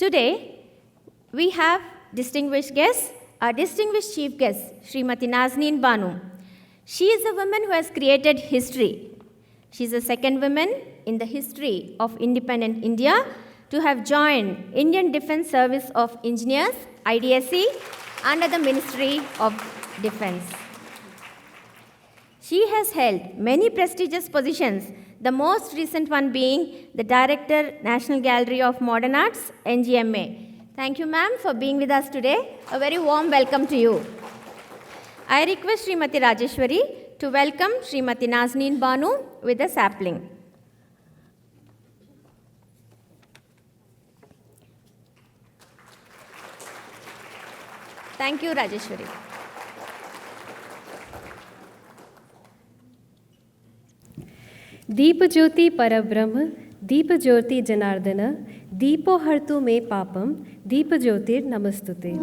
Today, we have distinguished guests, our distinguished chief guest, Srimati Nazneen Banu. She is a woman who has created history. She is the second woman in the history of independent India to have joined Indian Defence Service of Engineers, IDSE, under the Ministry of Defence. She has held many prestigious positions, the most recent one being the Director, National Gallery of Modern Arts, NGMA. Thank you, ma'am, for being with us today. A very warm welcome to you. I request Srimati Rajeshwari to welcome Srimati Nazneen Banu with a sapling. Thank you, Rajeshwari. दीप ज्योति परब्रह्म दीप ज्योति जनार्दन दीपो हर्तु मे पापम दीप ज्योतिर नमस्तुते।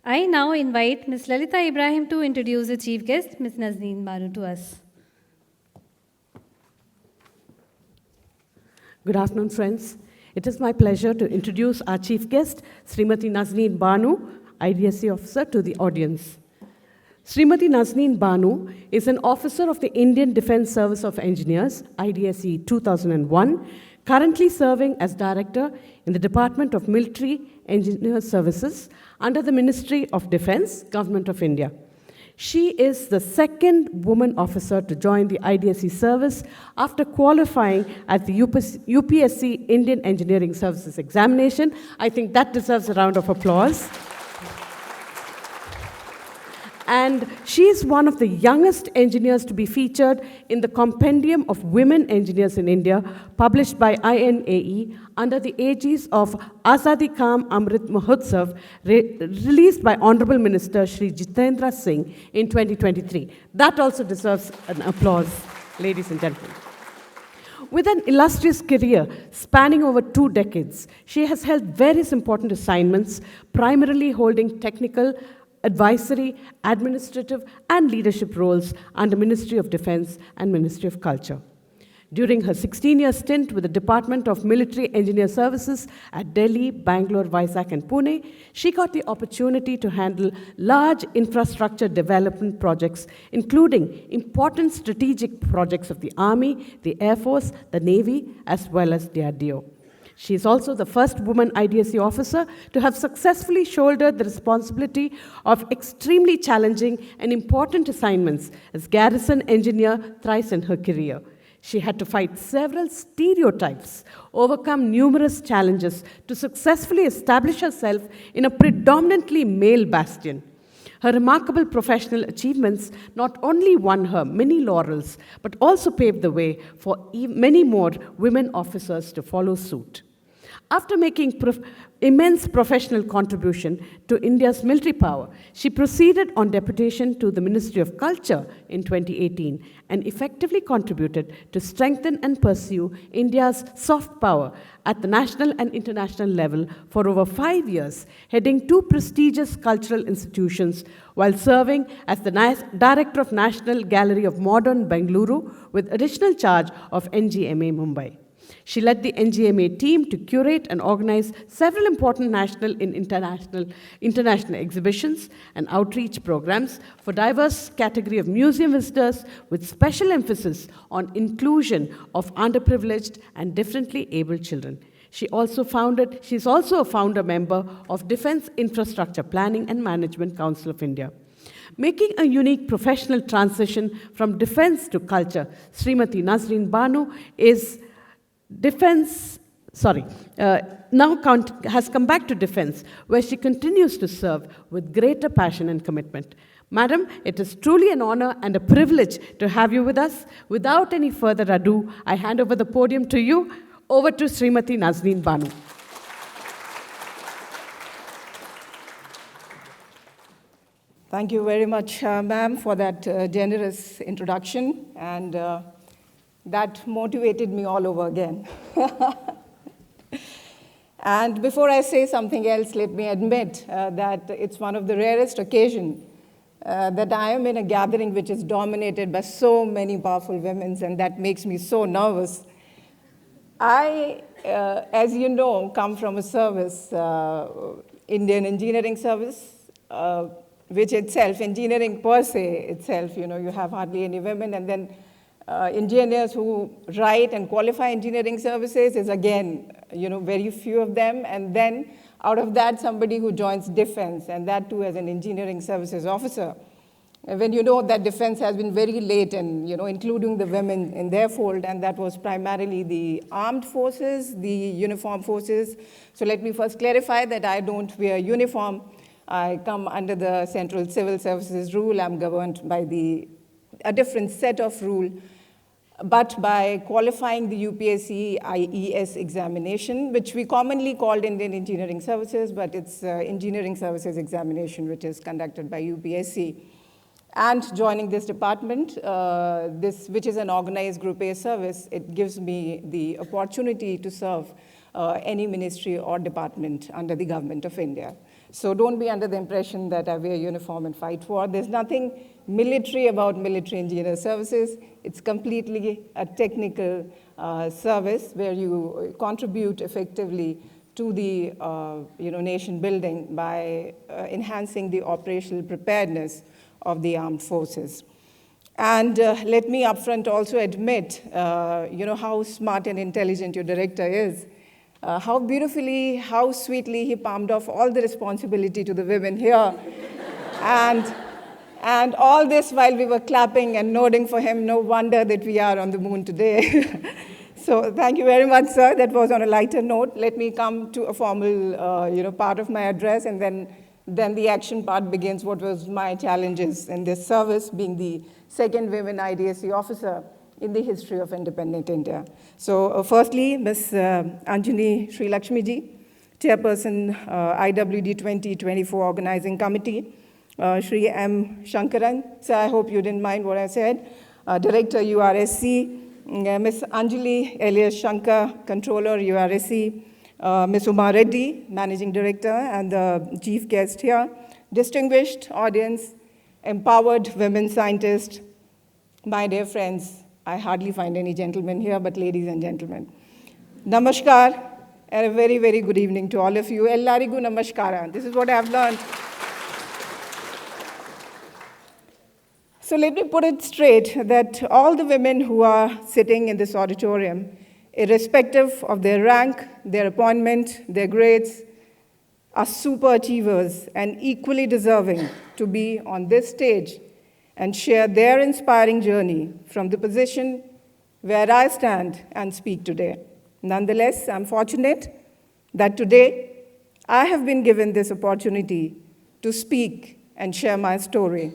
I now invite Ms. Lalita Ibrahim to introduce the chief guest, Ms. Nazneen Banu, to us. Good afternoon, friends. It is my pleasure to introduce our chief guest, Srimati Nazneen Banu, IDSE officer, to the audience. Srimati Nazneen Banu is an officer of the Indian Defence Service of Engineers, IDSE 2001, currently serving as director in the Department of Military Engineer Services under the Ministry of Defence, Government of India. She is the second woman officer to join the IDSE service after qualifying at the UPSC Indian Engineering Services examination. I think that deserves a round of applause. And she is one of the youngest engineers to be featured in the Compendium of Women Engineers in India, published by INAE under the aegis of Azadi Ka Amrit Mahotsav, released by Honorable Minister Shri Jitendra Singh in 2023. That also deserves an applause, ladies and gentlemen. With an illustrious career spanning over 2 decades, she has held various important assignments, primarily holding technical, advisory, administrative, and leadership roles under Ministry of Defence and Ministry of Culture. During her 16-year stint with the Department of Military Engineer Services at Delhi, Bangalore, Vizag, and Pune, she got the opportunity to handle large infrastructure development projects, including important strategic projects of the Army, the Air Force, the Navy, as well as DRDO. She is also the first woman IDSE officer to have successfully shouldered the responsibility of extremely challenging and important assignments as garrison engineer thrice in her career. She had to fight several stereotypes, overcome numerous challenges to successfully establish herself in a predominantly male bastion. Her remarkable professional achievements not only won her many laurels, but also paved the way for many more women officers to follow suit. After making immense professional contribution to India's military power, she proceeded on deputation to the Ministry of Culture in 2018 and effectively contributed to strengthen and pursue India's soft power at the national and international level for over 5 years, heading 2 prestigious cultural institutions while serving as the Director of National Gallery of Modern Bengaluru with additional charge of NGMA Mumbai. She led the NGMA team to curate and organize several important national and international exhibitions and outreach programs for diverse category of museum visitors with special emphasis on inclusion of underprivileged and differently abled children. She's also a founder member of Defence Infrastructure Planning and Management Council of India. Making a unique professional transition from defence to culture, Srimati Nazneen Banu is has come back to defense, where she continues to serve with greater passion and commitment. Madam, it is truly an honor and a privilege to have you with us. Without any further ado, I hand over the podium to you. Over to Srimati Nazneen Banu. Thank you very much, ma'am, for that generous introduction, and that motivated me all over again. And before I say something else, let me admit that it's one of the rarest occasions that I am in a gathering which is dominated by so many powerful women, and that makes me so nervous. I, as you know, come from a service, Indian engineering service, which itself, engineering per se itself, you have hardly any women, and then engineers who write and qualify engineering services is again, very few of them, and then out of that, somebody who joins defense, and that too as an engineering services officer. And when you know that defense has been very late in, including the women in their fold, and that was primarily the armed forces, the uniformed forces. So let me first clarify that I don't wear uniform. I come under the Central Civil Services rule. I'm governed by a different set of rule, but by qualifying the UPSC IES examination, which we commonly called Indian Engineering Services, but it's Engineering Services examination, which is conducted by UPSC. And joining this department, which is an organized Group A service, it gives me the opportunity to serve any ministry or department under the government of India. So don't be under the impression that I wear uniform and fight war. There's nothing military about military engineer services. It's completely a technical service where you contribute effectively to the nation building by enhancing the operational preparedness of the armed forces. And let me upfront also admit, how smart and intelligent your director is. How beautifully, how sweetly he palmed off all the responsibility to the women here. And all this while we were clapping and nodding for him. No wonder that we are on the moon today. So thank you very much, sir. That was on a lighter note. Let me come to a formal part of my address, and then the action part begins. What was my challenges in this service, being the second women IDSE officer in the history of independent India. So firstly, Ms. Anjani Sri Lakshmi ji, Chairperson IWD 2024 Organizing Committee, Sri M. Shankaran, so I hope you didn't mind what I said, Director URSC, Ms. Anjali Elias Shankar, Controller URSC, Ms. Uma Reddy, Managing Director, and the chief guest here, distinguished audience, empowered women scientists, my dear friends. I hardly find any gentlemen here, but ladies and gentlemen. Namaskar, and a very, very good evening to all of you. Ellarigu namaskara. This is what I have learned. So let me put it straight that all the women who are sitting in this auditorium, irrespective of their rank, their appointment, their grades, are super achievers and equally deserving to be on this stage and share their inspiring journey from the position where I stand and speak today. Nonetheless, I'm fortunate that today I have been given this opportunity to speak and share my story.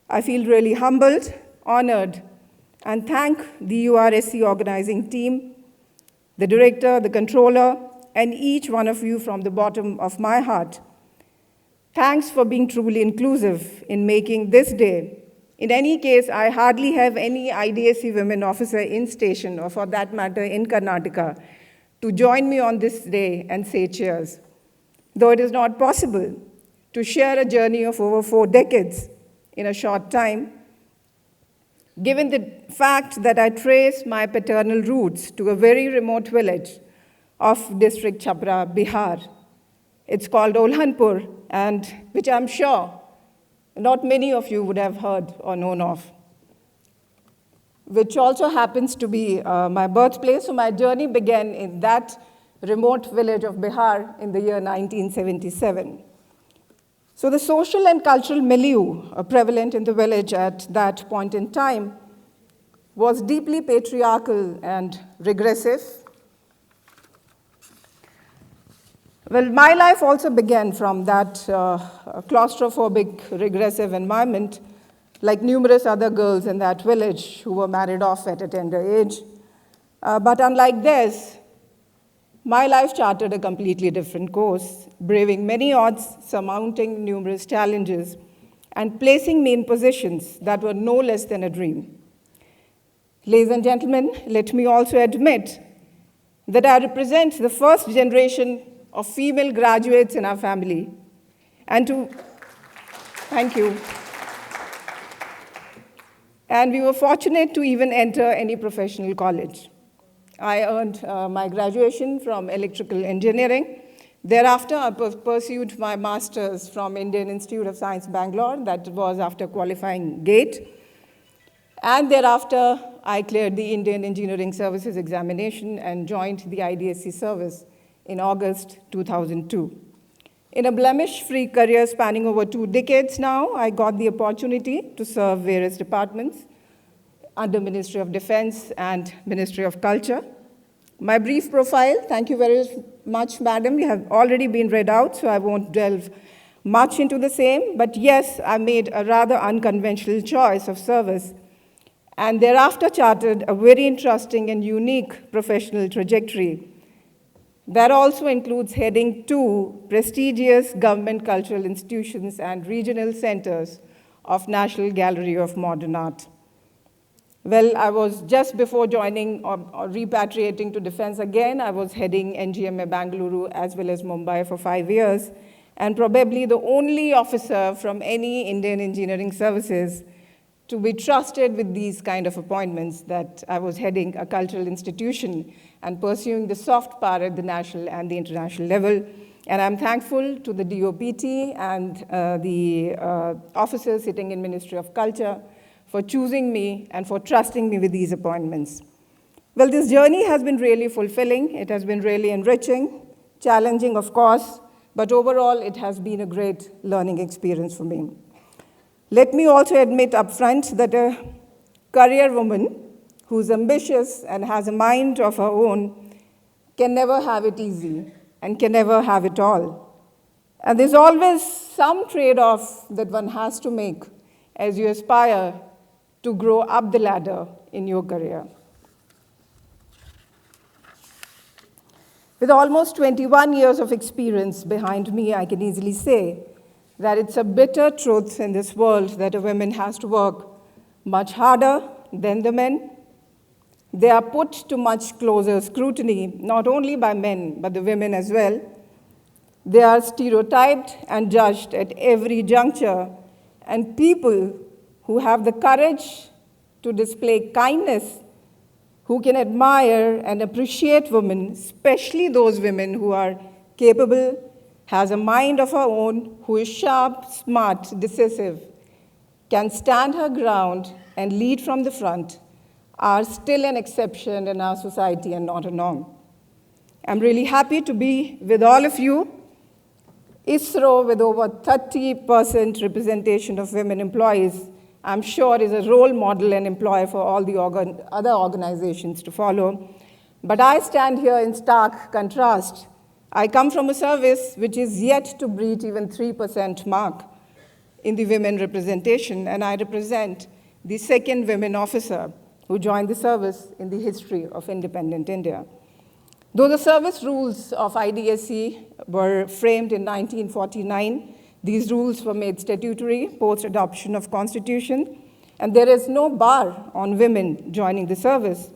I feel really humbled, honored, and thank the URSC organizing team, the director, the controller, and each one of you from the bottom of my heart. Thanks for being truly inclusive in making this day. In any case, I hardly have any IDSE women officer in station, or for that matter, in Karnataka, to join me on this day and say cheers. Though it is not possible to share a journey of over 4 decades in a short time, given the fact that I trace my paternal roots to a very remote village of district Chhapra, Bihar. It's called Olhanpur, and which I'm sure not many of you would have heard or known of, which also happens to be my birthplace. So my journey began in that remote village of Bihar in the year 1977. So the social and cultural milieu prevalent in the village at that point in time was deeply patriarchal and regressive. Well, my life also began from that claustrophobic, regressive environment, like numerous other girls in that village who were married off at a tender age. But unlike theirs, my life charted a completely different course, braving many odds, surmounting numerous challenges, and placing me in positions that were no less than a dream. Ladies and gentlemen, let me also admit that I represent the first generation of female graduates in our family. Thank you. And we were fortunate to even enter any professional college. I earned my graduation from electrical engineering. Thereafter, I pursued my master's from Indian Institute of Science, Bangalore. That was after qualifying GATE. And thereafter, I cleared the Indian Engineering Services examination and joined the IDSE service in August 2002. In a blemish-free career spanning over 2 decades now, I got the opportunity to serve various departments under Ministry of Defense and Ministry of Culture. My brief profile, thank you very much, madam, you have already been read out, so I won't delve much into the same, but yes, I made a rather unconventional choice of service and thereafter charted a very interesting and unique professional trajectory. That also includes heading 2 prestigious government cultural institutions and regional centers of National Gallery of Modern Art. Well, I was just before joining or repatriating to defense again, I was heading NGMA Bangalore as well as Mumbai for 5 years, and probably the only officer from any Indian engineering services to be trusted with these kind of appointments, that I was heading a cultural institution and pursuing the soft power at the national and the international level. And I'm thankful to the DOPT and the officers sitting in Ministry of Culture for choosing me and for trusting me with these appointments. Well, this journey has been really fulfilling. It has been really enriching, challenging, of course, but overall, it has been a great learning experience for me. Let me also admit upfront that a career woman who's ambitious and has a mind of her own can never have it easy and can never have it all. And there's always some trade-off that one has to make as you aspire to grow up the ladder in your career. With almost 21 years of experience behind me, I can easily say that it's a bitter truth in this world that a woman has to work much harder than the men. They are put to much closer scrutiny, not only by men, but the women as well. They are stereotyped and judged at every juncture, and people who have the courage to display kindness, who can admire and appreciate women, especially those women who are capable, has a mind of her own, who is sharp, smart, decisive, can stand her ground and lead from the front, are still an exception in our society and not a norm. I'm really happy to be with all of you. ISRO, with over 30% representation of women employees, I'm sure is a role model and employer for all the other organizations to follow. But I stand here in stark contrast. I come from a service which is yet to breach even 3% mark in the women representation, and I represent the second women officer who joined the service in the history of independent India. Though the service rules of IDSE were framed in 1949, these rules were made statutory post-adoption of Constitution, and there is no bar on women joining the service.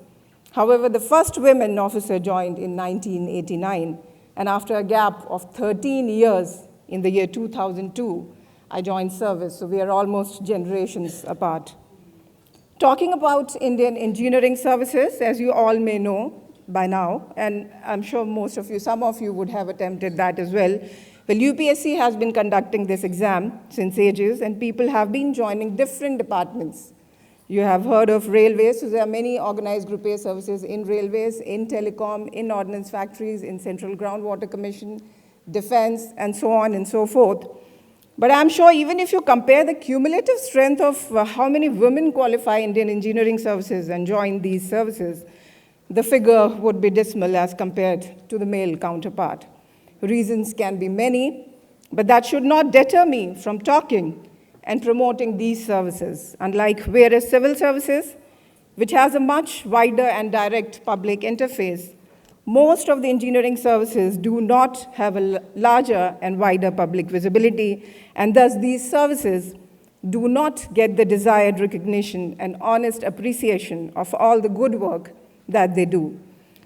However, the first women officer joined in 1989, and after a gap of 13 years in the year 2002, I joined service, so we are almost generations apart. Talking about Indian engineering services, as you all may know by now, and I'm sure most of you, some of you would have attempted that as well. Well, UPSC has been conducting this exam since ages, and people have been joining different departments. You have heard of railways, so there are many organized group A services in railways, in telecom, in ordnance factories, in Central Groundwater Commission, defense, and so on and so forth. But I'm sure even if you compare the cumulative strength of how many women qualify Indian engineering services and join these services, the figure would be dismal as compared to the male counterpart. Reasons can be many, but that should not deter me from talking and promoting these services. Unlike various civil services, which has a much wider and direct public interface, most of the engineering services do not have a larger and wider public visibility, and thus these services do not get the desired recognition and honest appreciation of all the good work that they do.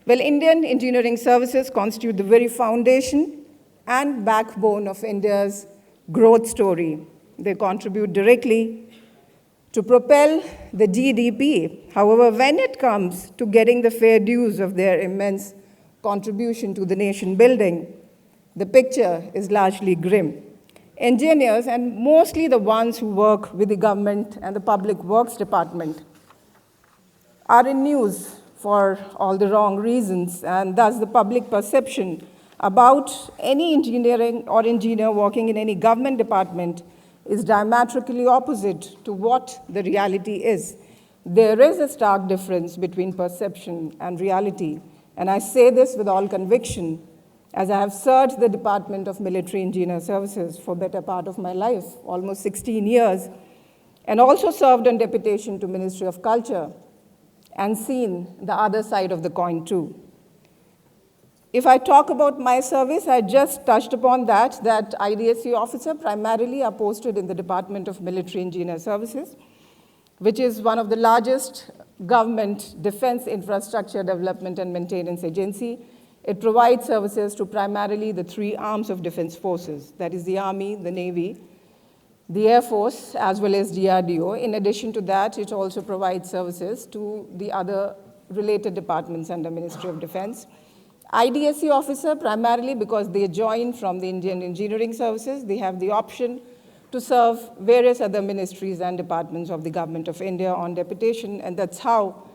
Well, Indian engineering services constitute the very foundation and backbone of India's growth story. They contribute directly to propel the GDP. However, when it comes to getting the fair dues of their immense contribution to the nation building, the picture is largely grim. Engineers, and mostly the ones who work with the government and the public works department, are in news for all the wrong reasons, and thus the public perception about any engineering or engineer working in any government department is diametrically opposite to what the reality is. There is a stark difference between perception and reality, and I say this with all conviction, as I have served the Department of Military Engineer Services for better part of my life, almost 16 years, and also served on deputation to Ministry of Culture, and seen the other side of the coin too. If I talk about my service, I just touched upon that IDSE officer primarily are posted in the Department of Military Engineer Services, which is one of the largest government defense infrastructure development and maintenance agency. It provides services to primarily the three arms of defense forces, that is the Army, the Navy, the Air Force, as well as DRDO. In addition to that, it also provides services to the other related departments under Ministry of Defense. IDSE officer, primarily because they join from the Indian Engineering Services, they have the option to serve various other ministries and departments of the Government of India on deputation, and that's how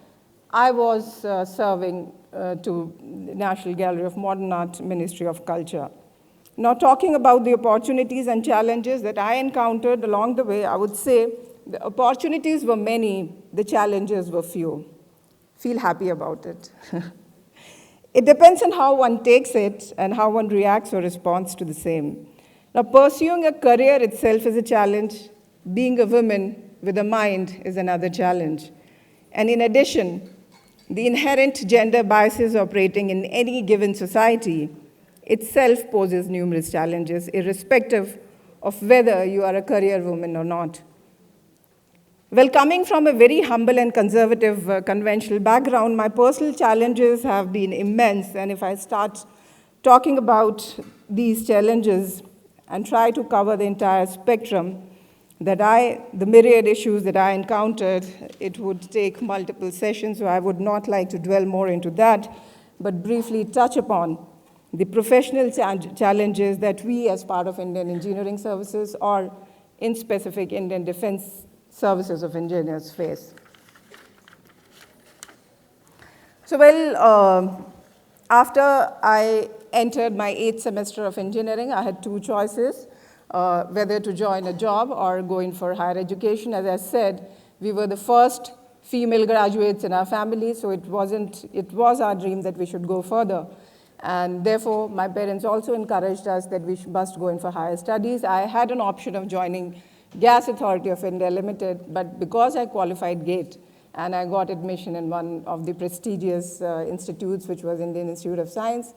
I was serving to the National Gallery of Modern Art, Ministry of Culture. Now, talking about the opportunities and challenges that I encountered along the way, I would say the opportunities were many, the challenges were few. Feel happy about it. It depends on how one takes it and how one reacts or responds to the same. Now, pursuing a career itself is a challenge. Being a woman with a mind is another challenge. And in addition, the inherent gender biases operating in any given society itself poses numerous challenges, irrespective of whether you are a career woman or not. Well, coming from a very humble and conservative conventional background, my personal challenges have been immense. And if I start talking about these challenges and try to cover the entire spectrum, the myriad issues that I encountered, it would take multiple sessions, so I would not like to dwell more into that, but briefly touch upon the professional challenges that we as part of Indian Engineering Services or in specific Indian Defense Services of Engineers face. So, well, after I entered my 8th semester of engineering, I had two choices. Whether to join a job or go in for higher education. As I said, we were the first female graduates in our family, so it was our dream that we should go further. And therefore, my parents also encouraged us that we must go in for higher studies. I had an option of joining Gas Authority of India Limited, but because I qualified GATE and I got admission in one of the prestigious institutes, which was Indian Institute of Science,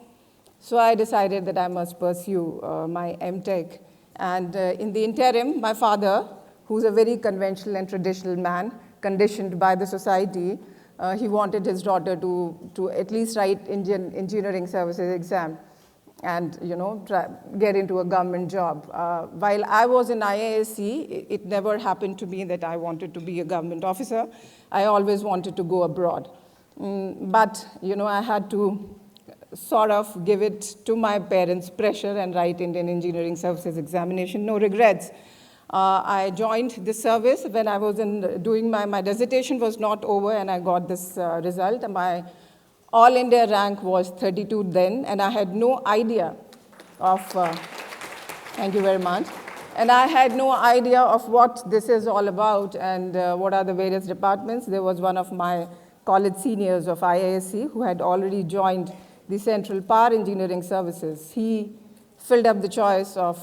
so I decided that I must pursue my MTech. And in the interim, my father, who's a very conventional and traditional man, conditioned by the society, he wanted his daughter to at least write Indian Engineering Services exam and get into a government job. While I was in IISc, it never happened to me that I wanted to be a government officer. I always wanted to go abroad. But I had to sort of give it to my parents' pressure and write Indian Engineering Services examination. No regrets. I joined the service when I was doing my dissertation was not over, and I got this result. My All India rank was 32 then, and I had no idea of, thank you very much, and I had no idea of what this is all about and what are the various departments. There was one of my college seniors of IISc who had already joined the Central Power Engineering Services. He filled up the choice of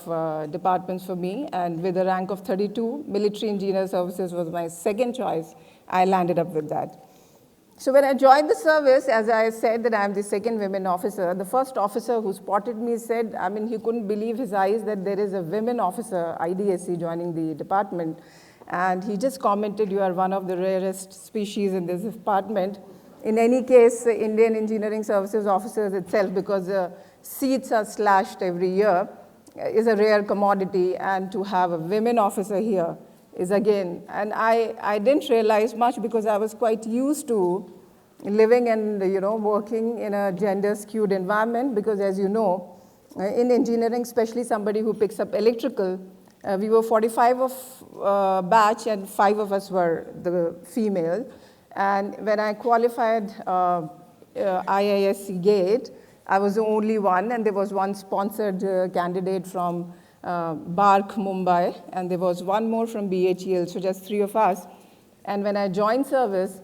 departments for me, and with a rank of 32, military engineer services was my second choice. I landed up with that. So when I joined the service, as I said that I'm the second women officer, the first officer who spotted me said, I mean, he couldn't believe his eyes that there is a women officer, IDSE, joining the department. And he just commented, you are one of the rarest species in this department. In any case, Indian Engineering Services officers itself, because seats are slashed every year, is a rare commodity. And to have a women officer here is again, and I didn't realize much because I was quite used to living and working in a gender-skewed environment, because as you know, in engineering, especially somebody who picks up electrical, we were 45 of batch and 5 of us were the female. And when I qualified IISc GATE, I was the only one, and there was one sponsored candidate from BARC Mumbai, and there was one more from BHEL, so just 3 of us. And when I joined service,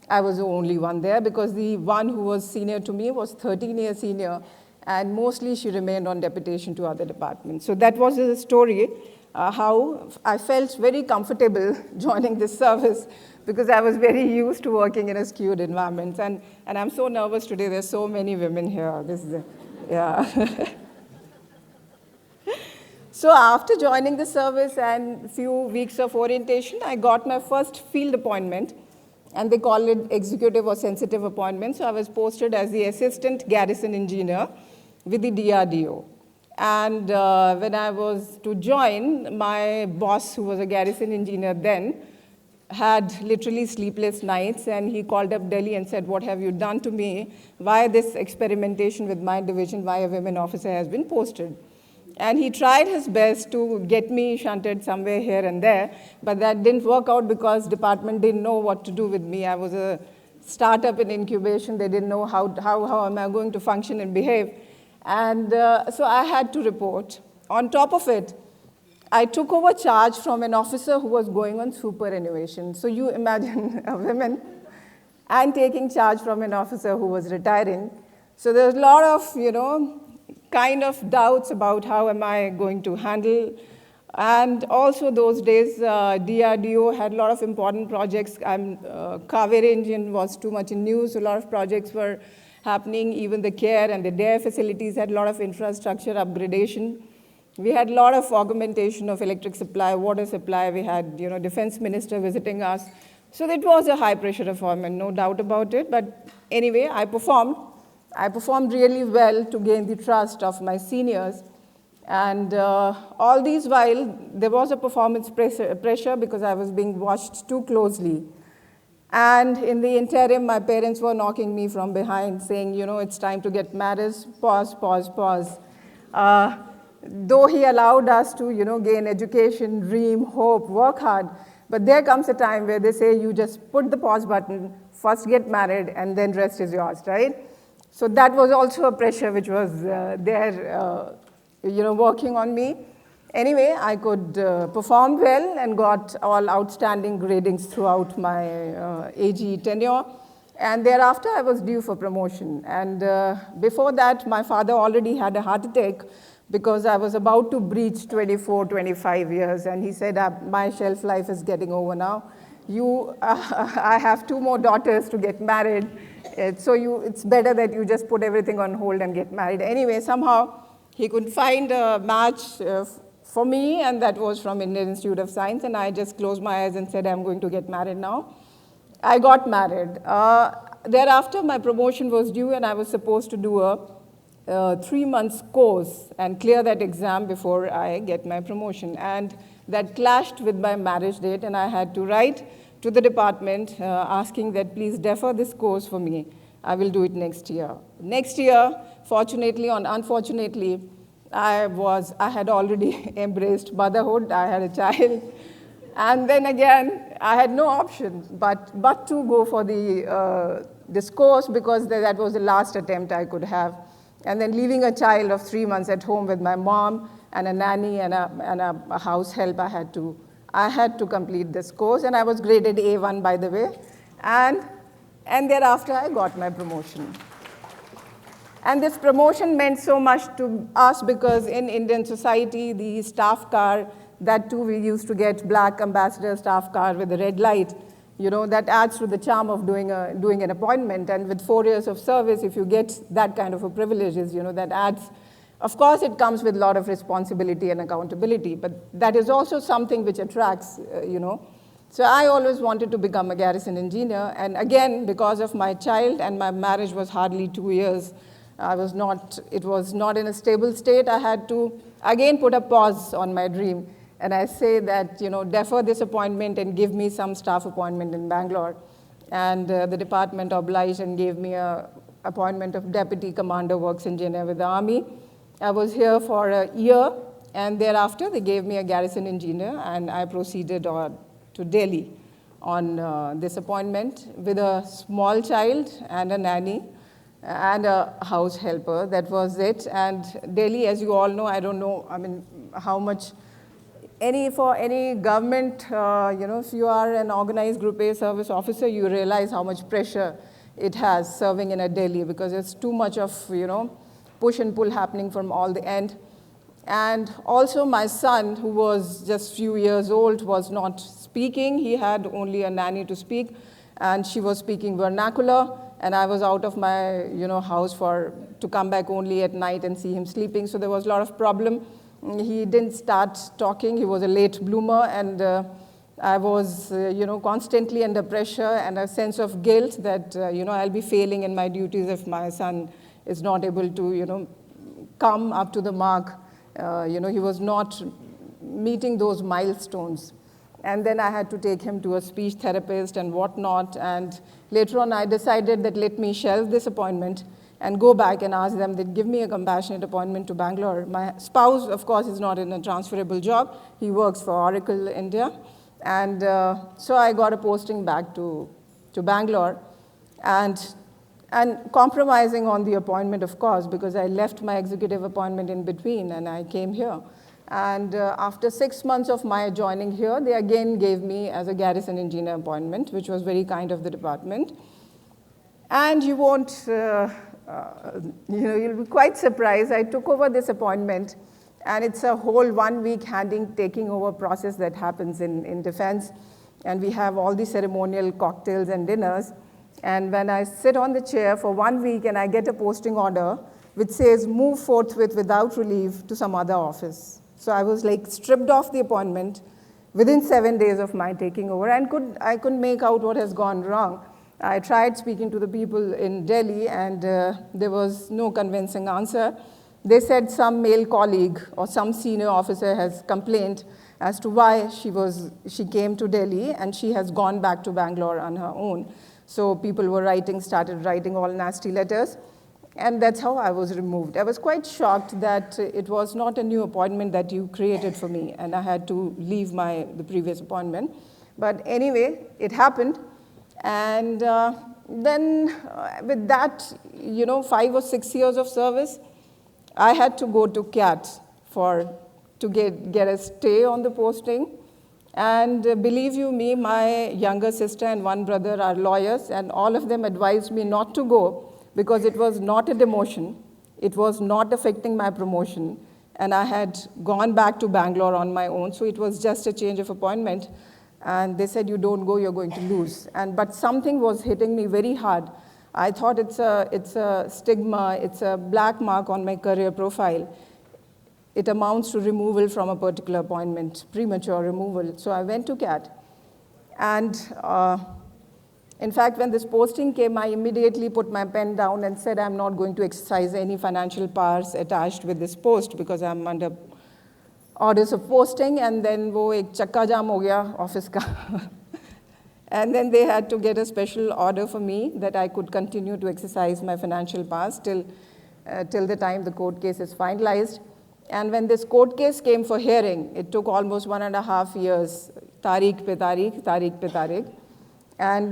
I was the only one there, because the one who was senior to me was 13 years senior, and mostly she remained on deputation to other departments. So that was the story, how I felt very comfortable joining this service, because I was very used to working in a skewed environment. And I'm so nervous today, there's so many women here. This is yeah. So after joining the service and a few weeks of orientation, I got my first field appointment, and they call it executive or sensitive appointment. So I was posted as the assistant garrison engineer with the DRDO. And when I was to join, my boss, who was a garrison engineer then, had literally sleepless nights, and he called up Delhi and said, what have you done to me? Why this experimentation with my division? Why a women officer has been posted? And he tried his best to get me shunted somewhere here and there, but that didn't work out because department didn't know what to do with me. I was a startup in incubation. They didn't know how am I going to function and behave. And so I had to report. On top of it, I took over charge from an officer who was going on superannuation. So you imagine a woman and taking charge from an officer who was retiring. So there's a lot of, kind of doubts about how am I going to handle. And also those days, DRDO had a lot of important projects. Kaveri engine was too much in news. A lot of projects were happening. Even the care and the DARE facilities had a lot of infrastructure upgradation. We had a lot of augmentation of electric supply, water supply. We had, defense minister visiting us. So it was a high-pressure appointment, no doubt about it. But anyway, I performed. I performed really well to gain the trust of my seniors. And all these while, there was a performance pressure because I was being watched too closely. And in the interim, my parents were knocking me from behind, saying, it's time to get married. Pause, pause, pause. Though he allowed us to, gain education, dream, hope, work hard, but there comes a time where they say, you just put the pause button, first get married, and then rest is yours, right? So that was also a pressure which was there, working on me. Anyway, I could perform well and got all outstanding gradings throughout my AG tenure. And thereafter, I was due for promotion. And before that, my father already had a heart attack because I was about to breach 24, 25 years. And he said, my shelf life is getting over now. I have 2 more daughters to get married. So it's better that you just put everything on hold and get married. Anyway, somehow he could find a match for me, and that was from Indian Institute of Science. And I just closed my eyes and said, I'm going to get married now. I got married. Thereafter, my promotion was due, and I was supposed to do a 3-month course and clear that exam before I get my promotion. And that clashed with my marriage date, and I had to write to the department asking that please defer this course for me. I will do it next year. Next year, fortunately or unfortunately, I had already embraced motherhood. I had a child. And then again, I had no option but to go for this course because that was the last attempt I could have. And then leaving a child of 3 months at home with my mom and a nanny and a house help, I had to complete this course. And I was graded A1, by the way. And thereafter, I got my promotion. And this promotion meant so much to us because in Indian society, the staff car, that too we used to get black ambassador staff car with a red light, that adds to the charm of doing an appointment. And with 4 years of service, if you get that kind of a privileges, that adds. Of course, it comes with a lot of responsibility and accountability, but that is also something which attracts, So I always wanted to become a garrison engineer. And again, because of my child, and my marriage was hardly 2 years, it was not in a stable state. I had to, again, put a pause on my dream. And I say that, defer this appointment and give me some staff appointment in Bangalore. And the department obliged and gave me an appointment of Deputy Commander Works Engineer with the Army. I was here for a year, and thereafter they gave me a garrison engineer, and I proceeded to Delhi on this appointment with a small child and a nanny and a house helper. That was it. And Delhi, as you all know, I don't know, how much, for any government, if you are an organized Group A service officer, you realize how much pressure it has serving in a Delhi, because it's too much of, push and pull happening from all the end. And also my son, who was just few years old, was not speaking. He had only a nanny to speak, and she was speaking vernacular, and I was out of my house to come back only at night and see him sleeping. So there was a lot of problem. He didn't start talking. He was a late bloomer, and I was constantly under pressure and a sense of guilt that I'll be failing in my duties if my son is not able to come up to the mark. He was not meeting those milestones. And then I had to take him to a speech therapist and whatnot. And later on, I decided that let me shelve this appointment and go back and ask them that give me a compassionate appointment to Bangalore. My spouse, of course, is not in a transferable job. He works for Oracle India. And so I got a posting back to Bangalore. And compromising on the appointment, of course, because I left my executive appointment in between and I came here. And after 6 months of my joining here, they again gave me as a garrison engineer appointment, which was very kind of the department. And you won't, you'll be quite surprised. I took over this appointment, and it's a whole 1 week taking over process that happens in defense. And we have all the ceremonial cocktails and dinners. And when I sit on the chair for 1 week and I get a posting order which says move forthwith without relief to some other office. So I was like stripped off the appointment within 7 days of my taking over, and I couldn't make out what has gone wrong. I tried speaking to the people in Delhi, and there was no convincing answer. They said some male colleague or some senior officer has complained as to why she came to Delhi and she has gone back to Bangalore on her own. So people started writing all nasty letters, and that's how I was removed. I was quite shocked that it was not a new appointment that you created for me, and I had to leave the previous appointment. But anyway, it happened, and then with that, 5 or 6 years of service, I had to go to CAT to get a stay on the posting. And believe you me, my younger sister and one brother are lawyers, and all of them advised me not to go because it was not a demotion. It was not affecting my promotion. And I had gone back to Bangalore on my own, so it was just a change of appointment. And they said, you don't go, you're going to lose. But something was hitting me very hard. I thought it's a stigma, it's a black mark on my career profile. It amounts to removal from a particular appointment, premature removal. So I went to CAT. And in fact, when this posting came, I immediately put my pen down and said, I'm not going to exercise any financial powers attached with this post because I'm under orders of posting. And then wo ek chakka jam ho gaya office ka. And then they had to get a special order for me that I could continue to exercise my financial powers till the time the court case is finalized. And when this court case came for hearing, it took almost 1.5 years, tariq pe tariq. And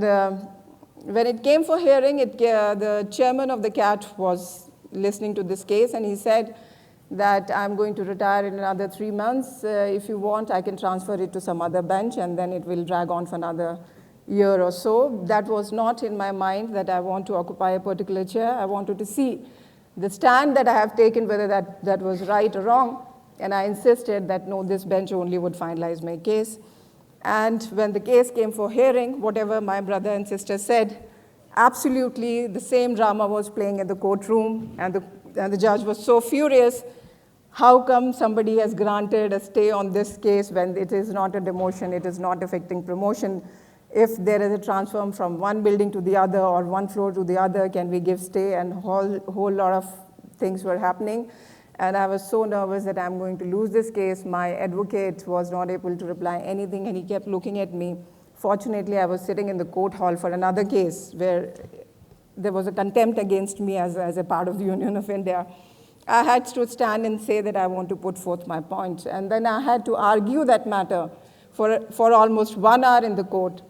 when it came for hearing, the chairman of the CAT was listening to this case, and he said that I'm going to retire in another 3 months. If you want, I can transfer it to some other bench, and then it will drag on for another year or so. That was not in my mind that I want to occupy a particular chair. I wanted to see the stand that I have taken, whether that was right or wrong, and I insisted that no, this bench only would finalize my case. And when the case came for hearing, whatever my brother and sister said, absolutely the same drama was playing in the courtroom, and the judge was so furious. How come somebody has granted a stay on this case when it is not a demotion, it is not affecting promotion? If there is a transfer from one building to the other or one floor to the other, can we give stay? And a whole lot of things were happening. And I was so nervous that I'm going to lose this case. My advocate was not able to reply anything, and he kept looking at me. Fortunately, I was sitting in the court hall for another case where there was a contempt against me as a part of the Union of India. I had to stand and say that I want to put forth my point. And then I had to argue that matter for almost 1 hour in the court.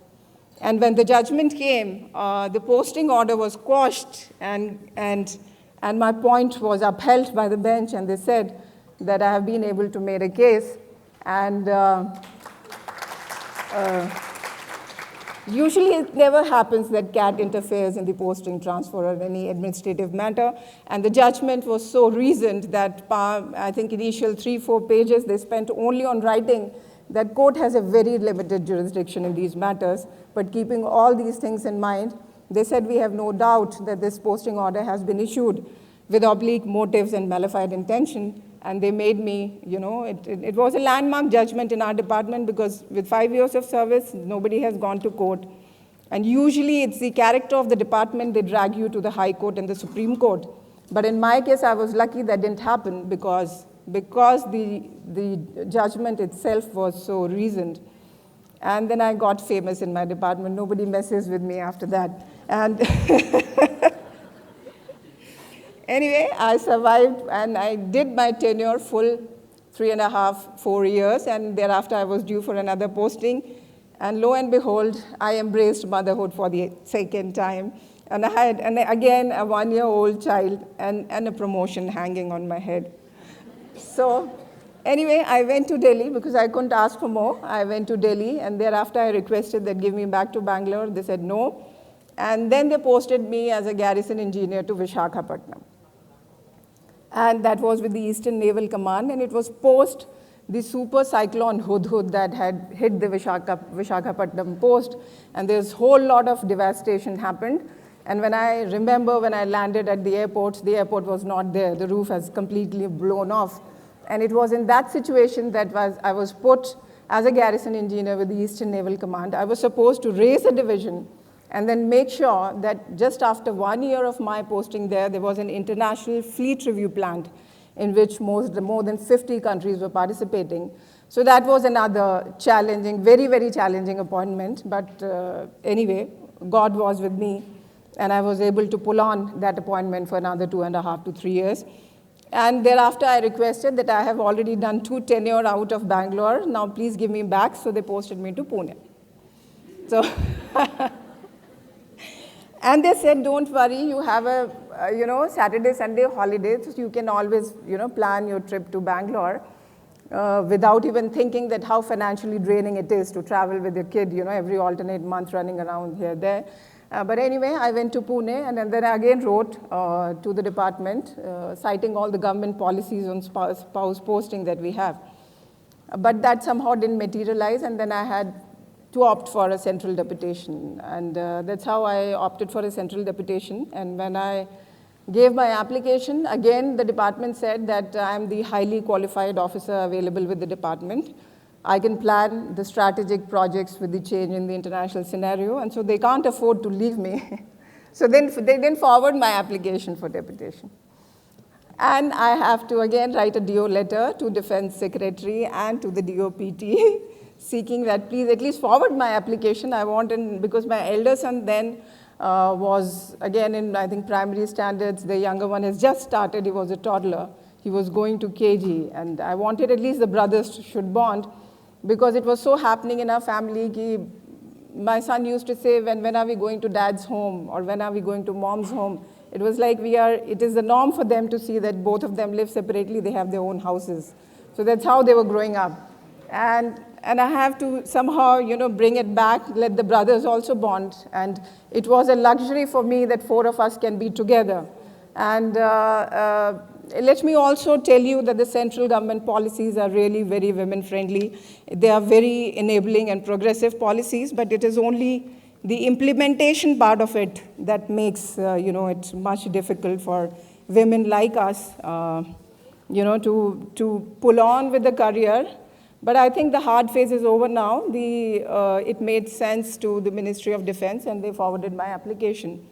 And when the judgment came, the posting order was quashed, and my point was upheld by the bench, and they said that I have been able to make a case. And usually it never happens that CAT interferes in the posting transfer or any administrative matter. And the judgment was so reasoned that I think initial 3-4 pages they spent only on writing that court has a very limited jurisdiction in these matters. But keeping all these things in mind, they said we have no doubt that this posting order has been issued with oblique motives and malified intention. And they made me, it was a landmark judgment in our department, because with 5 years of service, nobody has gone to court. And usually it's the character of the department, they drag you to the High Court and the Supreme Court. But in my case, I was lucky that didn't happen because the judgment itself was so reasoned. And then I got famous in my department. Nobody messes with me after that. And anyway, I survived, and I did my tenure full 3.5, 4 years, and thereafter I was due for another posting. And lo and behold, I embraced motherhood for the second time. And I had, again, a 1-year-old child and a promotion hanging on my head. So anyway, I went to Delhi because I couldn't ask for more. I went to Delhi, and thereafter I requested that give me back to Bangalore. They said no. And then they posted me as a garrison engineer to Visakhapatnam. And that was with the Eastern Naval Command, and it was post the super cyclone Hudhud that had hit the Visakhapatnam post, and there's a whole lot of devastation happened. And when I remember when I landed at the airport was not there. The roof has completely blown off. And it was in that situation that I was put as a garrison engineer with the Eastern Naval Command. I was supposed to raise a division and then make sure that just after 1 year of my posting there was an international fleet review planned in which more than 50 countries were participating. So that was another challenging, very, very challenging appointment. But anyway, God was with me, and I was able to pull on that appointment for another 2.5 to 3 years. And thereafter, I requested that I have already done 2 tenure out of Bangalore. Now, please give me back. So they posted me to Pune. So, and they said, don't worry, you have a Saturday, Sunday holiday, so you can always plan your trip to Bangalore without even thinking that how financially draining it is to travel with your kid, every alternate month running around here, there. But anyway, I went to Pune, and then I again wrote to the department, citing all the government policies on spouse posting that we have. But that somehow didn't materialize, and then I had to opt for a central deputation. And that's how I opted for a central deputation. And when I gave my application, again, the department said that I'm the highly qualified officer available with the department. I can plan the strategic projects with the change in the international scenario, and so they can't afford to leave me. So then they didn't forward my application for deputation. And I have to again write a DO letter to Defense Secretary and to the DOPT, seeking that please at least forward my application. I want, because my elder son then was again in, I think, primary standards. The younger one has just started, he was a toddler. He was going to KG, and I wanted at least the brothers should bond, because it was so happening in our family. My son used to say, when are we going to dad's home, or when are we going to mom's home? It was like it is the norm for them to see that both of them live separately, they have their own houses. So that's how they were growing up. And I have to somehow, bring it back, let the brothers also bond. And it was a luxury for me that 4 of us can be together. And let me also tell you that the central government policies are really very women-friendly. They are very enabling and progressive policies, but it is only the implementation part of it that makes it much difficult for women like us to pull on with the career. But I think the hard phase is over now. It made sense to the Ministry of Defense, and they forwarded my application.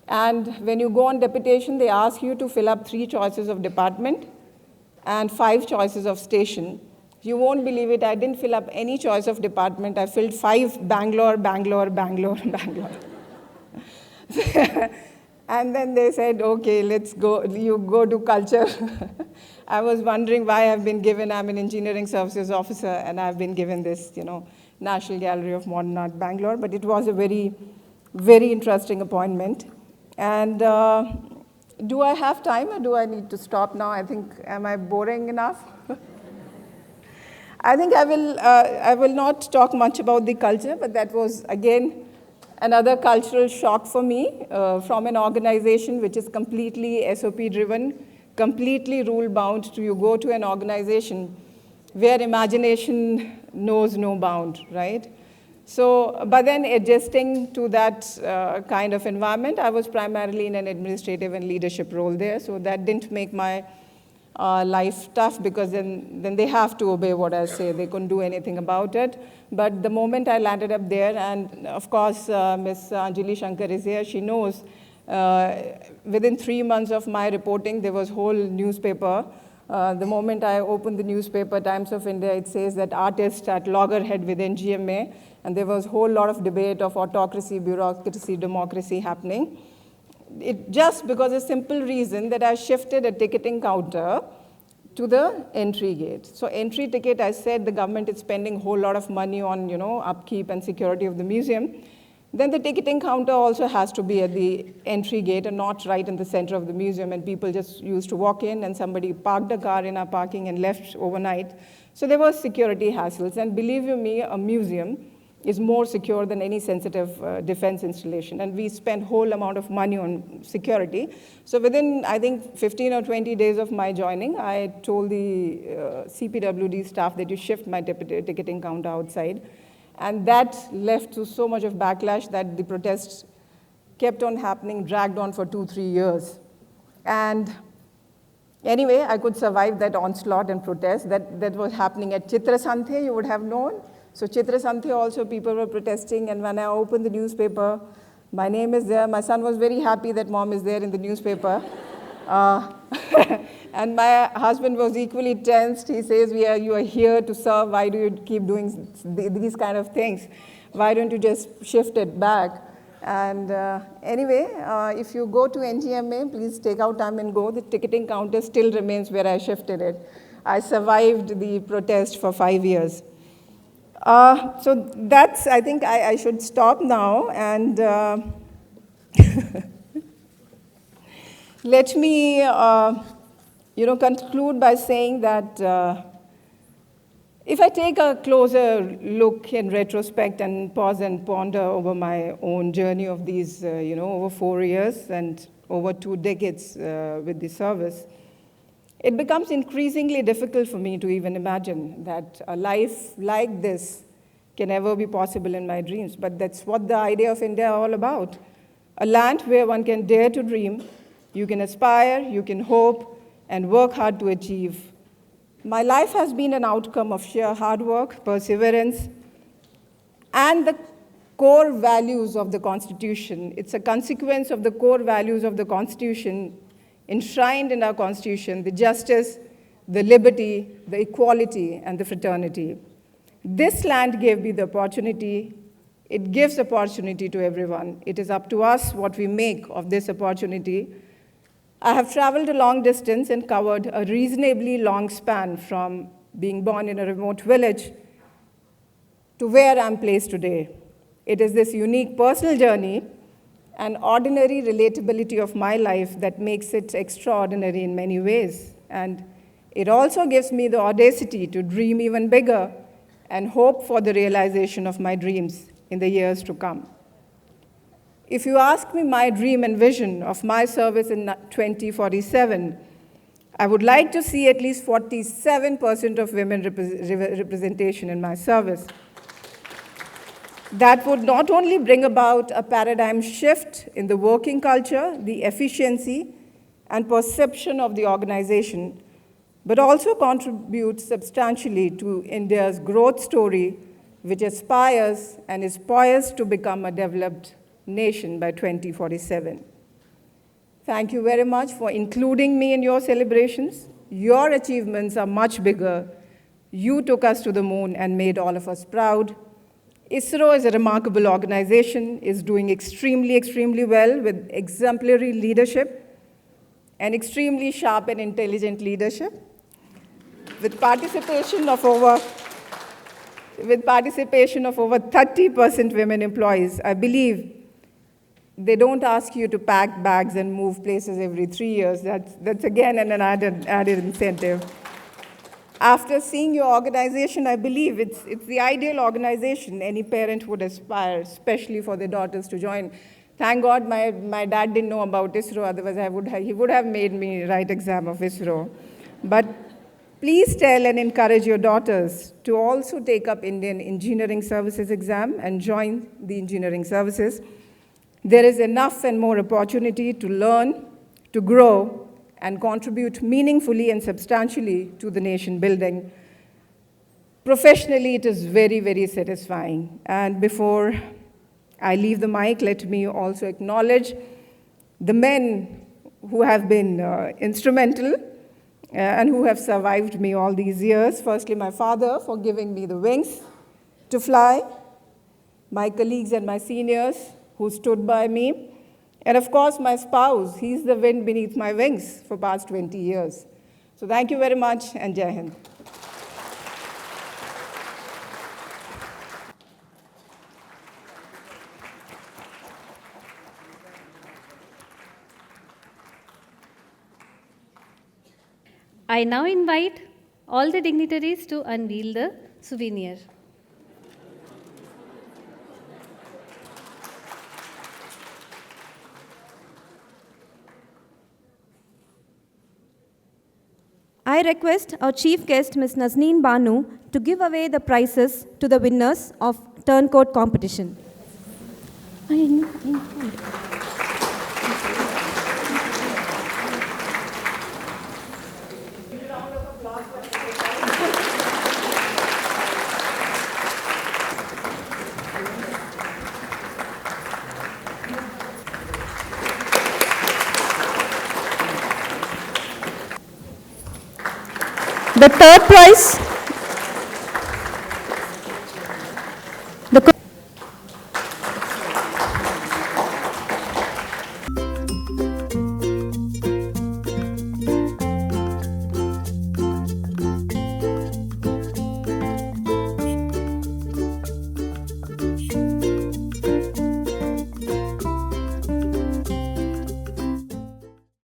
And when you go on deputation, they ask you to fill up 3 choices of department and 5 choices of station. You won't believe it, I didn't fill up any choice of department. I filled 5 Bangalore, Bangalore, Bangalore, Bangalore. And then they said, okay, let's go, you go to culture. I was wondering why I've been given, I'm an engineering services officer, and I've been given this, National Gallery of Modern Art, Bangalore. But it was a very, very interesting appointment. And do I have time, or do I need to stop now? I think, am I boring enough? I think I will not talk much about the culture, but that was, again, another cultural shock for me from an organization which is completely SOP-driven, completely rule-bound. To you go to an organization where imagination knows no bound, right? So, but then adjusting to that kind of environment, I was primarily in an administrative and leadership role there, so that didn't make my life tough, because then they have to obey what I say. They couldn't do anything about it. But the moment I landed up there, and of course, Ms. Anjali Shankar is here, she knows, within 3 months of my reporting, there was whole newspaper. The moment I opened the newspaper, Times of India, it says that artist at loggerhead within GMA, and there was a whole lot of debate of autocracy, bureaucracy, democracy happening. It just because of a simple reason that I shifted a ticketing counter to the entry gate. So entry ticket, I said the government is spending a whole lot of money on upkeep and security of the museum. Then the ticketing counter also has to be at the entry gate and not right in the center of the museum, and people just used to walk in and somebody parked a car in our parking and left overnight. So there were security hassles, and believe you me, a museum is more secure than any sensitive defense installation. And we spent whole amount of money on security. So within, I think, 15 or 20 days of my joining, I told the CPWD staff that you shift my ticketing counter outside. And that left to so much of backlash that the protests kept on happening, dragged on for 2-3 years. And anyway, I could survive that onslaught and protest. That was happening at Chitra Santhe, you would have known. So Chitra Santhe also, people were protesting, and when I opened the newspaper, my name is there. My son was very happy that mom is there in the newspaper. And my husband was equally tensed. He says, you are here to serve. Why do you keep doing these kind of things? Why don't you just shift it back? And anyway, if you go to NGMA, please take out time and go. The ticketing counter still remains where I shifted it. I survived the protest for 5 years. So that's, I think I should stop now, and let me conclude by saying that if I take a closer look in retrospect and pause and ponder over my own journey of these, over 4 years and over 2 decades with the service, it becomes increasingly difficult for me to even imagine that a life like this can ever be possible in my dreams. But that's what the idea of India is all about. A land where one can dare to dream, you can aspire, you can hope, and work hard to achieve. My life has been an outcome of sheer hard work, perseverance, and the core values of the Constitution. It's a consequence of the core values of the Constitution enshrined in our Constitution: the justice, the liberty, the equality, and the fraternity. This land gave me the opportunity. It gives opportunity to everyone. It is up to us what we make of this opportunity. I have traveled a long distance and covered a reasonably long span from being born in a remote village to where I'm placed today. It is this unique personal journey and ordinary relatability of my life that makes it extraordinary in many ways. And it also gives me the audacity to dream even bigger and hope for the realization of my dreams in the years to come. If you ask me my dream and vision of my service in 2047, I would like to see at least 47% of women representation in my service. That would not only bring about a paradigm shift in the working culture, the efficiency, and perception of the organization, but also contribute substantially to India's growth story, which aspires and is poised to become a developed nation by 2047. Thank you very much for including me in your celebrations. Your achievements are much bigger. You took us to the moon and made all of us proud. ISRO is a remarkable organization, is doing extremely well with exemplary leadership and extremely sharp and intelligent leadership. With participation of over 30% women employees, I believe they don't ask you to pack bags and move places every 3 years. That's again an added incentive. After seeing your organization, I believe it's the ideal organization any parent would aspire, especially for their daughters to join. Thank God my dad didn't know about ISRO, otherwise he would have made me write exam of ISRO. But please tell and encourage your daughters to also take up Indian Engineering Services exam and join the engineering services. There is enough and more opportunity to learn, to grow, and contribute meaningfully and substantially to the nation building. Professionally, it is very satisfying. And before I leave the mic, let me also acknowledge the men who have been instrumental and who have survived me all these years. Firstly, my father for giving me the wings to fly, my colleagues and my seniors who stood by me, and of course, my spouse. He's the wind beneath my wings for past 20 years. So thank you very much, and Jai Hind. I now invite all the dignitaries to unveil the souvenir. I request our chief guest, Ms. Nazneen Banu, to give away the prizes to the winners of Turncoat competition. The third prize